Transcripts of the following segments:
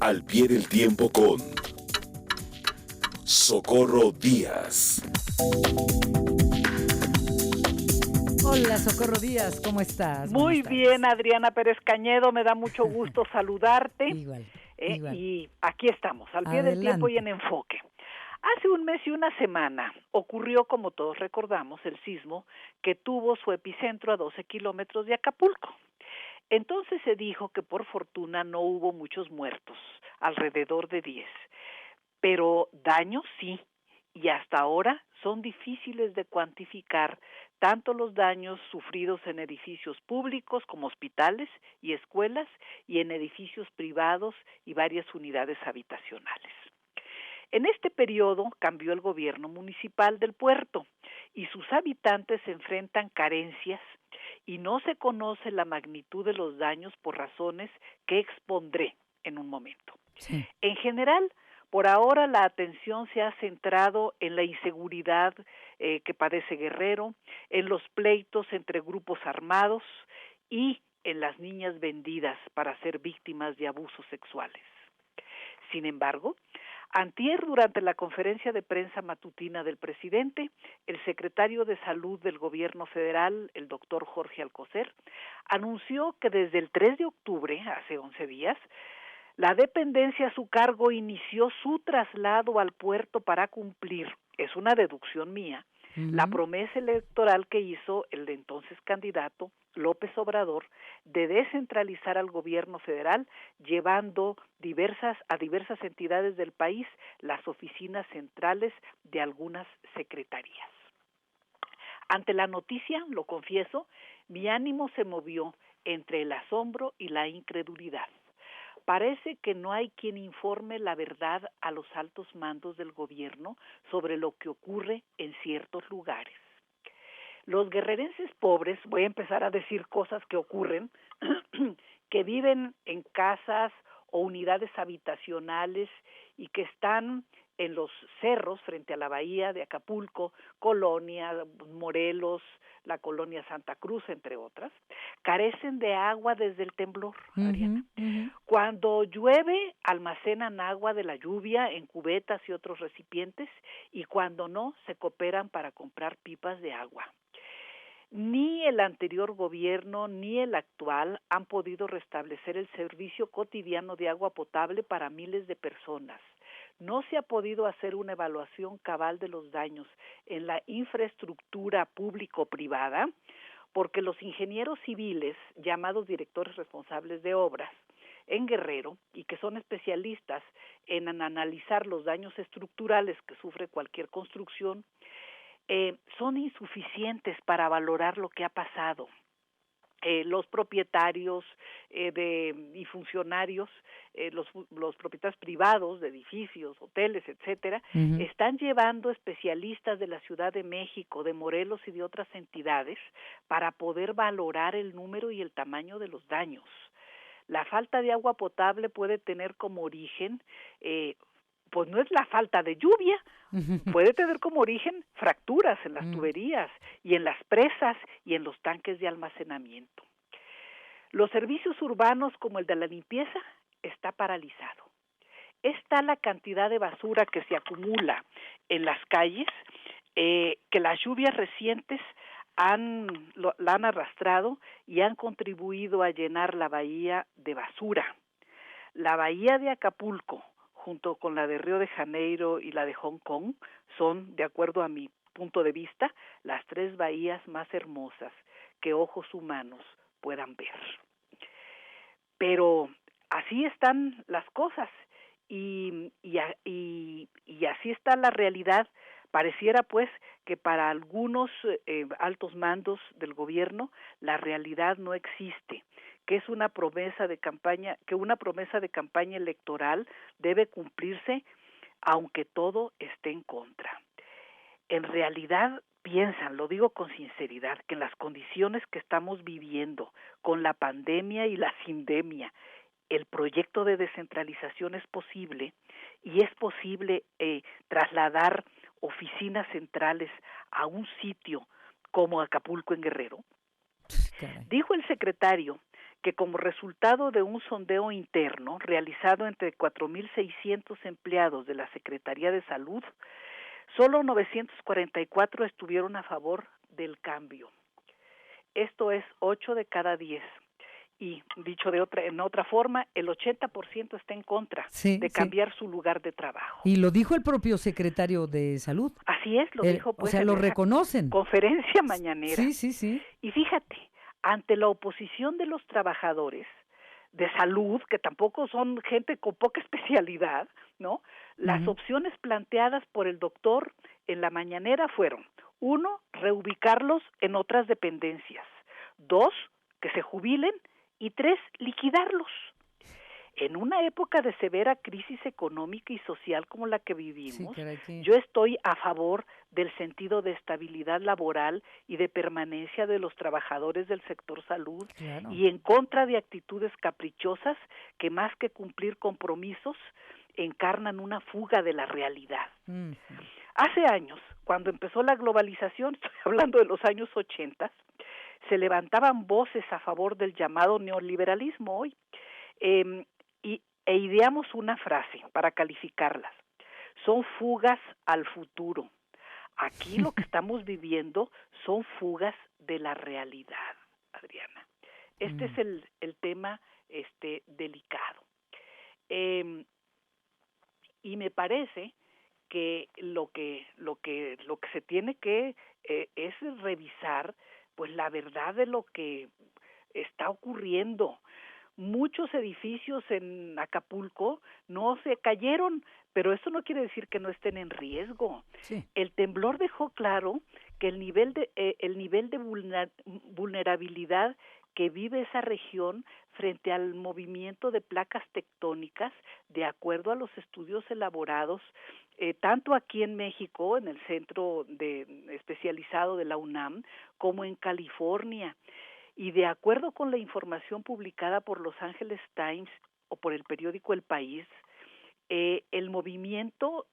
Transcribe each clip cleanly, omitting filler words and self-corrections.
Al pie del tiempo con Socorro Díaz. Hola, Socorro Díaz, ¿cómo estás? Muy bien, Adriana Pérez Cañedo, me da mucho gusto saludarte. Igual. Y aquí estamos, al pie del tiempo y en enfoque. Hace un mes y una semana ocurrió, como todos recordamos, el sismo que tuvo su epicentro a 12 kilómetros de Acapulco. Entonces se dijo que por fortuna no hubo muchos muertos, alrededor de 10, pero daños sí, y hasta ahora son difíciles de cuantificar tanto los daños sufridos en edificios públicos como hospitales y escuelas y en edificios privados y varias unidades habitacionales. En este periodo cambió el gobierno municipal del puerto y sus habitantes se enfrentan carencias y no se conoce la magnitud de los daños por razones que expondré en un momento. Sí. En general, por ahora la atención se ha centrado en la inseguridad que padece Guerrero, en los pleitos entre grupos armados y en las niñas vendidas para ser víctimas de abusos sexuales. Sin embargo, antier, durante la conferencia de prensa matutina del presidente, el secretario de Salud del Gobierno Federal, el doctor Jorge Alcocer, anunció que desde el 3 de octubre, hace 11 días, la dependencia a su cargo inició su traslado al puerto para cumplir, es una deducción mía, la promesa electoral que hizo el entonces candidato López Obrador de descentralizar al gobierno federal, llevando a diversas entidades del país las oficinas centrales de algunas secretarías. Ante la noticia, lo confieso, mi ánimo se movió entre el asombro y la incredulidad. Parece que no hay quien informe la verdad a los altos mandos del gobierno sobre lo que ocurre en ciertos lugares. Los guerrerenses pobres, voy a empezar a decir cosas que ocurren, que viven en casas o unidades habitacionales y que están en los cerros frente a la bahía de Acapulco, Colonia, Morelos, la colonia Santa Cruz, entre otras, carecen de agua desde el temblor, Ariana. Cuando llueve, almacenan agua de la lluvia en cubetas y otros recipientes, y cuando no, se cooperan para comprar pipas de agua. Ni el anterior gobierno ni el actual han podido restablecer el servicio cotidiano de agua potable para miles de personas. No se ha podido hacer una evaluación cabal de los daños en la infraestructura público-privada porque los ingenieros civiles, llamados directores responsables de obras, en Guerrero, y que son especialistas en analizar los daños estructurales que sufre cualquier construcción, son insuficientes para valorar lo que ha pasado. Los propietarios y funcionarios, los propietarios privados de edificios, hoteles, etcétera, están llevando especialistas de la Ciudad de México, de Morelos y de otras entidades para poder valorar el número y el tamaño de los daños. La falta de agua potable puede tener como origen, pues no es la falta de lluvia, puede tener como origen fracturas en las tuberías y en las presas y en los tanques de almacenamiento. Los servicios urbanos como el de la limpieza está paralizado. Es tal la cantidad de basura que se acumula en las calles que las lluvias recientes la han arrastrado y han contribuido a llenar la bahía de basura. La bahía de Acapulco, junto con la de Río de Janeiro y la de Hong Kong, son, de acuerdo a mi punto de vista, las 3 bahías más hermosas que ojos humanos puedan ver. Pero así están las cosas y así está la realidad. Pareciera pues que para algunos altos mandos del gobierno la realidad no existe, que es una promesa de campaña, que una promesa de campaña electoral debe cumplirse aunque todo esté en contra. En realidad piensan, lo digo con sinceridad, que en las condiciones que estamos viviendo con la pandemia y la sindemia, el proyecto de descentralización es posible y es posible trasladar oficinas centrales a un sitio como Acapulco en Guerrero. Caray. Dijo el secretario que como resultado de un sondeo interno realizado entre 4.600 empleados de la Secretaría de Salud, solo 944 estuvieron a favor del cambio. Esto es 8 de cada 10. Y dicho en otra forma, el 80% está en contra de cambiar su lugar de trabajo. Y lo dijo el propio secretario de Salud. Así es, lo dijo pues. O sea, lo reconocen. Conferencia mañanera. Sí. Y fíjate, ante la oposición de los trabajadores de salud, que tampoco son gente con poca especialidad, ¿no? Las opciones planteadas por el doctor en la mañanera fueron: 1, reubicarlos en otras dependencias; 2, que se jubilen; y 3, liquidarlos. En una época de severa crisis económica y social como la que vivimos, yo estoy a favor del sentido de estabilidad laboral y de permanencia de los trabajadores del sector salud, y en contra de actitudes caprichosas que, más que cumplir compromisos, encarnan una fuga de la realidad. Hace años, cuando empezó la globalización, estoy hablando de los años 80, se levantaban voces a favor del llamado neoliberalismo hoy, e ideamos una frase para calificarlas: son fugas al futuro. Aquí lo que estamos viviendo son fugas de la realidad, Adriana. Este es el tema delicado. Y me parece que lo que se tiene que es revisar pues la verdad de lo que está ocurriendo. Muchos edificios en Acapulco no se cayeron, pero eso no quiere decir que no estén en riesgo. Sí. El temblor dejó claro que el nivel de vulnerabilidad que vive esa región frente al movimiento de placas tectónicas, de acuerdo a los estudios elaborados tanto aquí en México, en el centro especializado de la UNAM, como en California. Y de acuerdo con la información publicada por Los Angeles Times o por el periódico El País, el movimiento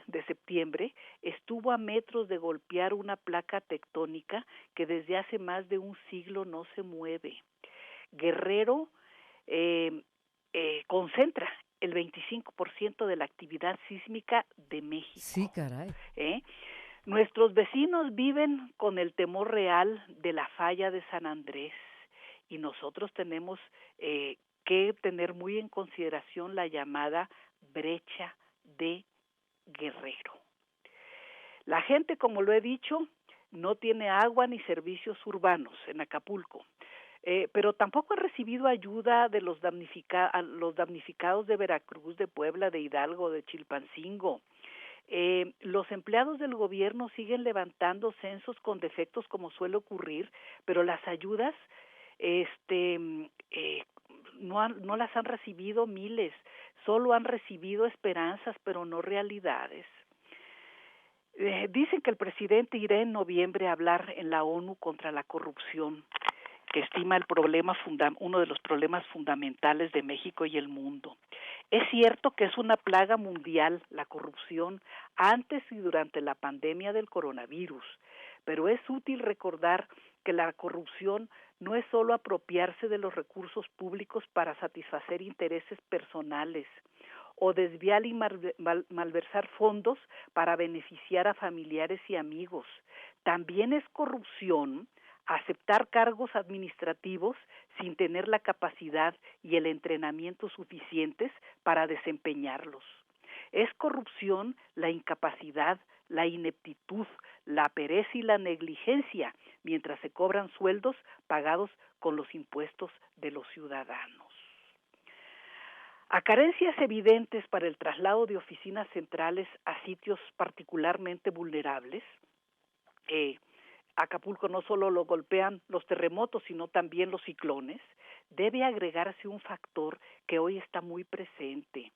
de septiembre estuvo a metros de golpear una placa tectónica que desde hace más de un siglo no se mueve. Guerrero concentra el 25% de la actividad sísmica de México. Sí, caray. Nuestros vecinos viven con el temor real de la falla de San Andrés, y nosotros tenemos que tener muy en consideración la llamada brecha de Guerrero. La gente, como lo he dicho, no tiene agua ni servicios urbanos en Acapulco. Pero tampoco ha recibido ayuda de los damnificados de Veracruz, de Puebla, de Hidalgo, de Chilpancingo. Los empleados del gobierno siguen levantando censos con defectos, como suele ocurrir, pero las ayudas no las han recibido miles, solo han recibido esperanzas, pero no realidades. Dicen que el presidente irá en noviembre a hablar en la ONU contra la corrupción, que estima uno de los problemas fundamentales de México y el mundo. Es cierto que es una plaga mundial la corrupción antes y durante la pandemia del coronavirus, pero es útil recordar que la corrupción no es solo apropiarse de los recursos públicos para satisfacer intereses personales o desviar y malversar fondos para beneficiar a familiares y amigos. También es corrupción aceptar cargos administrativos sin tener la capacidad y el entrenamiento suficientes para desempeñarlos. Es corrupción la incapacidad, la ineptitud, la pereza y la negligencia mientras se cobran sueldos pagados con los impuestos de los ciudadanos. A carencias evidentes para el traslado de oficinas centrales a sitios particularmente vulnerables, Acapulco no solo lo golpean los terremotos, sino también los ciclones, debe agregarse un factor que hoy está muy presente,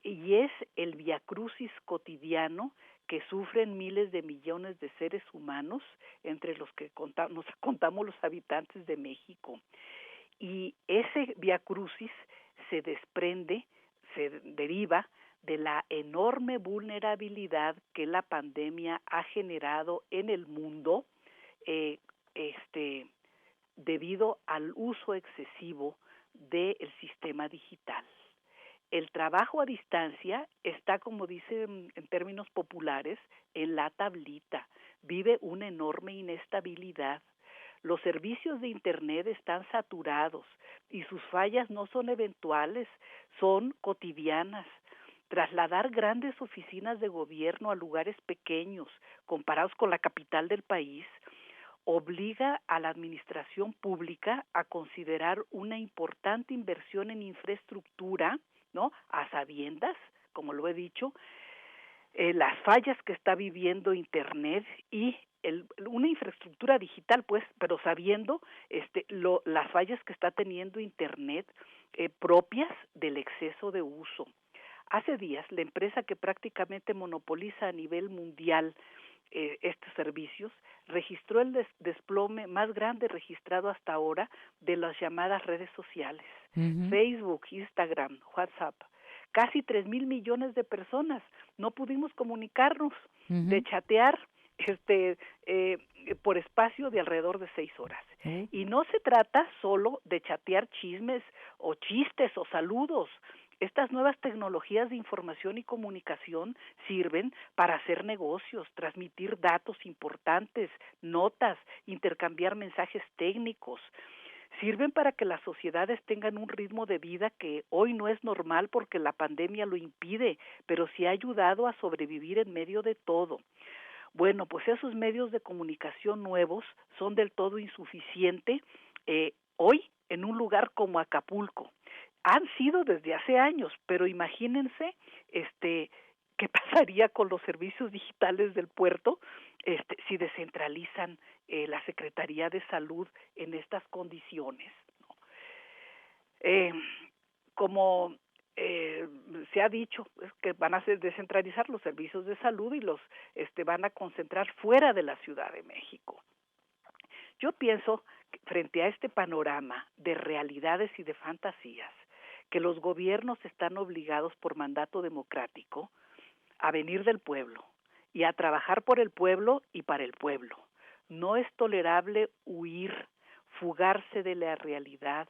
y es el viacrucis cotidiano que sufren miles de millones de seres humanos, entre los que nos contamos los habitantes de México. Y ese viacrucis se deriva de la enorme vulnerabilidad que la pandemia ha generado en el mundo, debido al uso excesivo del sistema digital. El trabajo a distancia está, como dicen en términos populares, en la tablita. Vive una enorme inestabilidad. Los servicios de Internet están saturados y sus fallas no son eventuales, son cotidianas. Trasladar grandes oficinas de gobierno a lugares pequeños, comparados con la capital del país, obliga a la administración pública a considerar una importante inversión en infraestructura, ¿no? A sabiendas, como lo he dicho, las fallas que está viviendo Internet y una infraestructura digital, pues, pero sabiendo las fallas que está teniendo Internet propias del exceso de uso. Hace días, la empresa que prácticamente monopoliza a nivel mundial estos servicios registró el desplome más grande registrado hasta ahora de las llamadas redes sociales, Facebook, Instagram, WhatsApp. Casi 3,000 millones de personas no pudimos comunicarnos, de chatear por espacio de alrededor de 6 horas. Y no se trata solo de chatear chismes o chistes o saludos. Estas nuevas tecnologías de información y comunicación sirven para hacer negocios, transmitir datos importantes, notas, intercambiar mensajes técnicos. Sirven para que las sociedades tengan un ritmo de vida que hoy no es normal porque la pandemia lo impide, pero sí ha ayudado a sobrevivir en medio de todo. Bueno, pues esos medios de comunicación nuevos son del todo insuficientes hoy en un lugar como Acapulco. Han sido desde hace años, pero imagínense qué pasaría con los servicios digitales del puerto si descentralizan la Secretaría de Salud en estas condiciones, ¿no? Como se ha dicho, es que van a descentralizar los servicios de salud y los van a concentrar fuera de la Ciudad de México. Yo pienso que frente a este panorama de realidades y de fantasías, que los gobiernos están obligados por mandato democrático a venir del pueblo y a trabajar por el pueblo y para el pueblo. No es tolerable huir, fugarse de la realidad,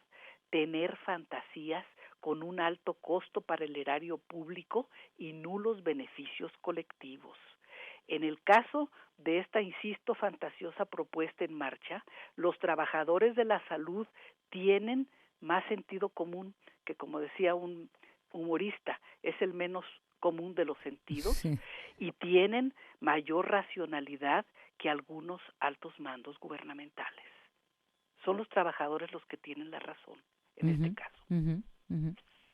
tener fantasías con un alto costo para el erario público y nulos beneficios colectivos. En el caso de esta, insisto, fantasiosa propuesta en marcha, los trabajadores de la salud tienen más sentido común, que como decía un humorista, es el menos común de los sentidos, sí, y tienen mayor racionalidad que algunos altos mandos gubernamentales. Son los trabajadores los que tienen la razón en este caso.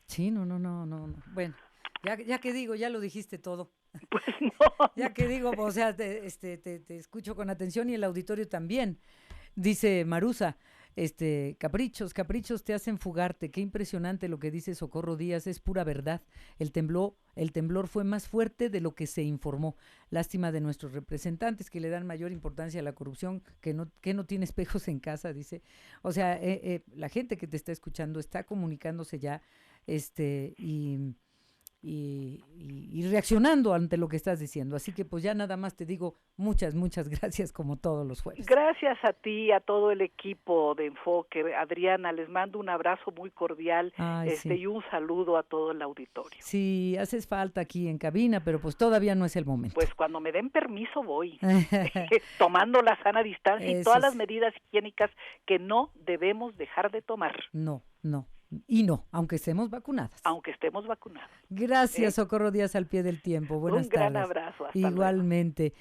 Sí, no. Bueno, ya que digo, ya lo dijiste todo. Pues no. Ya que digo, o sea, te escucho con atención y el auditorio también. Dice Marusa, caprichos te hacen fugarte. Qué impresionante lo que dice Socorro Díaz, es pura verdad. El temblor fue más fuerte de lo que se informó. Lástima de nuestros representantes que le dan mayor importancia a la corrupción, que no tiene espejos en casa, dice. O sea, la gente que te está escuchando está comunicándose ya, y reaccionando ante lo que estás diciendo. Así que pues ya nada más te digo muchas gracias como todos los jueves. Gracias a ti, a todo el equipo de Enfoque. Adriana, les mando un abrazo muy cordial. Sí. Y un saludo a todo el auditorio. Sí, haces falta aquí en cabina, pero pues todavía no es el momento. Pues cuando me den permiso voy, tomando la sana distancia y todas las medidas higiénicas que no debemos dejar de tomar. No. Y no, aunque estemos vacunadas. Aunque estemos vacunadas. Gracias, Socorro Díaz, al pie del tiempo. Buenas tardes. Un gran abrazo. Hasta Igualmente. luego.